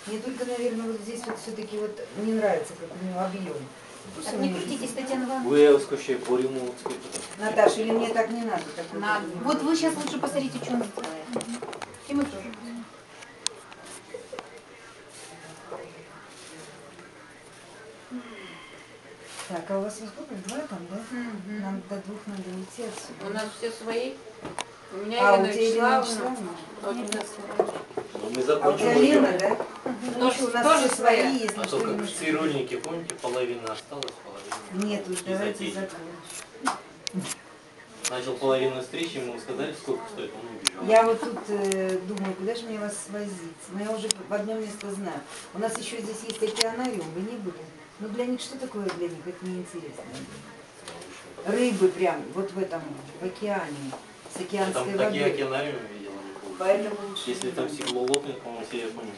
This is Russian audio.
Мне только, наверное, вот здесь вот все-таки вот не нравится, как у него объем. Так не крутитесь, Татьяна Ивановна. Вы скажите по ремонту. Наташа, или мне так не надо? Так Надо. Вот вы сейчас лучше посмотрите, что он сделает. И мы тоже. Так, а у вас сколько? 2 там, да? Нам до 2 надо уйти отсюда. У нас все свои. У меня А у Елена тебя Елена Вячеславовна. Вячеславовна? Мы А у закончим тебя уже. Лена, да? Ну, Тоже- что, у нас тоже все своя. свои, если А что, только немножко. цирульники, помните, половина осталась, половина. Нет, уж из давайте отечества. закончим. Начал половину встречи, ему сказали, сколько стоит, он убежал. Я вот тут думаю, куда же мне вас свозить? Но я уже в одно место знаю. У нас еще здесь есть океанариум, вы не были? Ну для них что такое для них? Это неинтересно. Рыбы прям вот в этом, в океане, с Я океанской там такие водой. океанариумы видел, они Поэтому лучше если не там надо. стекло лопнет, по-моему, все я понял.